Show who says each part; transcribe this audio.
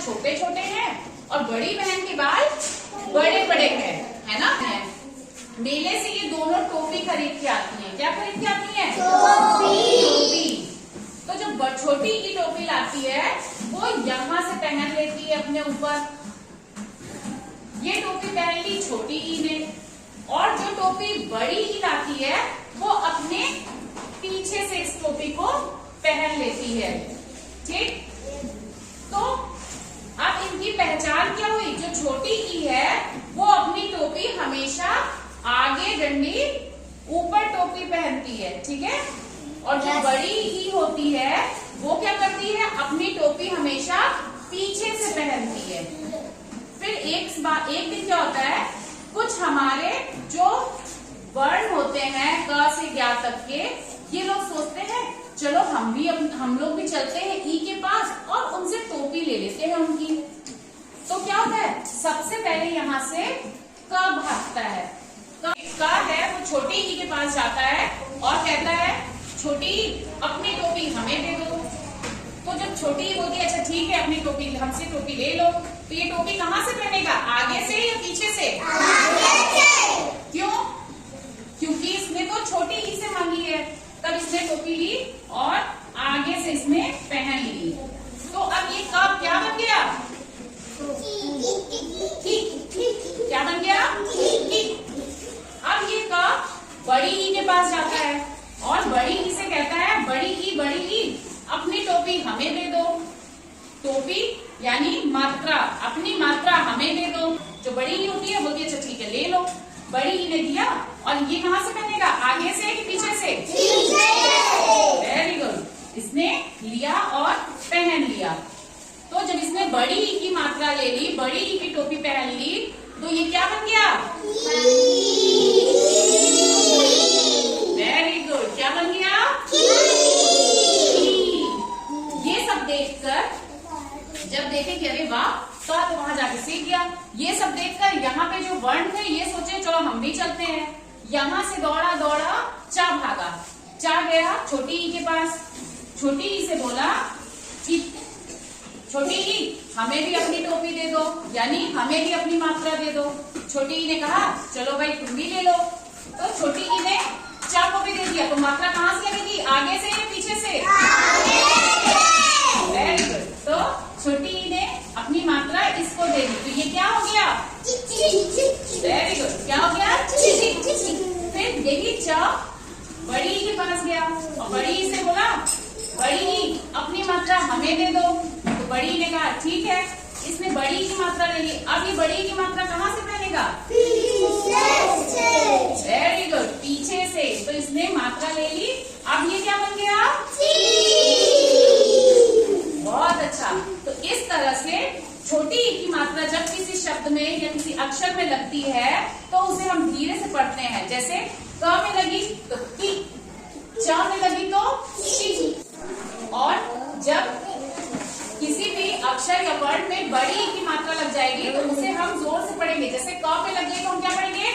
Speaker 1: छोटे छोटे हैं और बड़ी बहन के बाल बड़े बड़े हैं, है ना। मेले से ये दोनों टोपी खरीद के आती हैं। क्या खरीद के आती हैं? टोपी। तो जो छोटी की टोपी लाती है वो यहाँ से पहन लेती है अपने ऊपर। ये टोपी पहन ली छोटी ई ने, और जो टोपी बड़ी ई लाती है वो अपने पीछे से इस टोपी को पहन लेती है। ठीक, तो अब इनकी पहचान क्या हुई? जो छोटी ई है वो अपनी टोपी हमेशा आगे डंडी ऊपर टोपी पहनती है, ठीक है। और जो बड़ी ई होती है वो क्या करती है? अपनी टोपी हमेशा पीछे से पहनती है। फिर एक दिन क्या होता है, कुछ हमारे जो वर्ण होते हैं क से ज्ञ तक के, ये लोग सोचते हैं चलो हम लोग भी चलते हैं ई के पास और उनसे टोपी ले लेते हैं उनकी। तो क्या होता है, सबसे पहले यहाँ से क भागता है। क है वो छोटी ई के पास जाता है और कहता है छोटी अपनी टोपी हमें दे दो। तो जब छोटी ई बोलती है अच्छा ठीक है अपनी टोपी हमसे टोपी ले लो, तो ये टोपी कहाँ से पहनेगा? आगे से या पीछे से? आगे से। क्यों? क्योंकि इसने तो छोटी ई से मांगी है, तब इसने टोपी ली और आगे से इसने पहन ली। तो अब ये कब क्या बन गया? क्या बन गया? अब ये कब बड़ी ई के पास जाता है और बड़ी ई से कहता है बड़ी ई अपनी टोपी हमें दे दो। टोपी यानी मात्रा, अपनी मात्रा हमें दे दो। जो बड़ी ई होती है बोलती है अच्छा ठीक है ले लो। बड़ी ई ने दिया और ये कहाँ से पहनेगा? आगे से कि पीछे से? वेरी गुड, इसने लिया और पहन लिया। तो जब इसने बड़ी ई की मात्रा ले ली, बड़ी ई की टोपी पहन ली, तो ये क्या बन गया? वेरी गुड, क्या बन गया? ये सब देखकर जब देखे कि अरे वाह तो वहां जाके सीख गया। ये सब देखकर यहाँ पे जो वर्ण थे ये सोचे चलो हम भी चलते हैं। यहाँ से दौड़ा दौड़ा चा भागा। चा गया छोटी ई के पास। छोटी ई से बोला कि छोटी ई हमें भी अपनी टोपी दे दो, यानी हमें भी अपनी मात्रा दे दो। छोटी ई ने कहा चलो भाई तुम भी ले लो। तो छोटी ई ने चा को भी दे दिया। तो मात्रा कहाँ से लगेगी? आगे से या पीछे से? Very good. तो छोटी ई ने अपनी मात्रा इसको दे दी। तो ये क्या हो गया? वेरी गुड, क्या हो गया? फिर यही चा बड़ी ई के पास गया और बड़ी ई से बोला बड़ी ई अपनी मात्रा हमें दे दो। तो बड़ी ई ने कहा ठीक है, इसने बड़ी ई की मात्रा ले ली। अब ये बड़ी ई की मात्रा कहाँ से पहनेगा? वेरी गुड, पीछे से। तो इसने मात्रा ले ली। अब ये क्या बन गया? बहुत अच्छा। तो इस तरह से छोटी ई की मात्रा जब किसी शब्द में या किसी अक्षर में लगती है तो उसे हम धीरे से पढ़ते हैं। जैसे क में लगी तो की, च में लगी तो ची। और जब किसी भी अक्षर या वर्ड में बड़ी ई की मात्रा लग जाएगी तो उसे हम जोर से पढ़ेंगे। जैसे क पे लगी तो हम क्या पढ़ेंगे?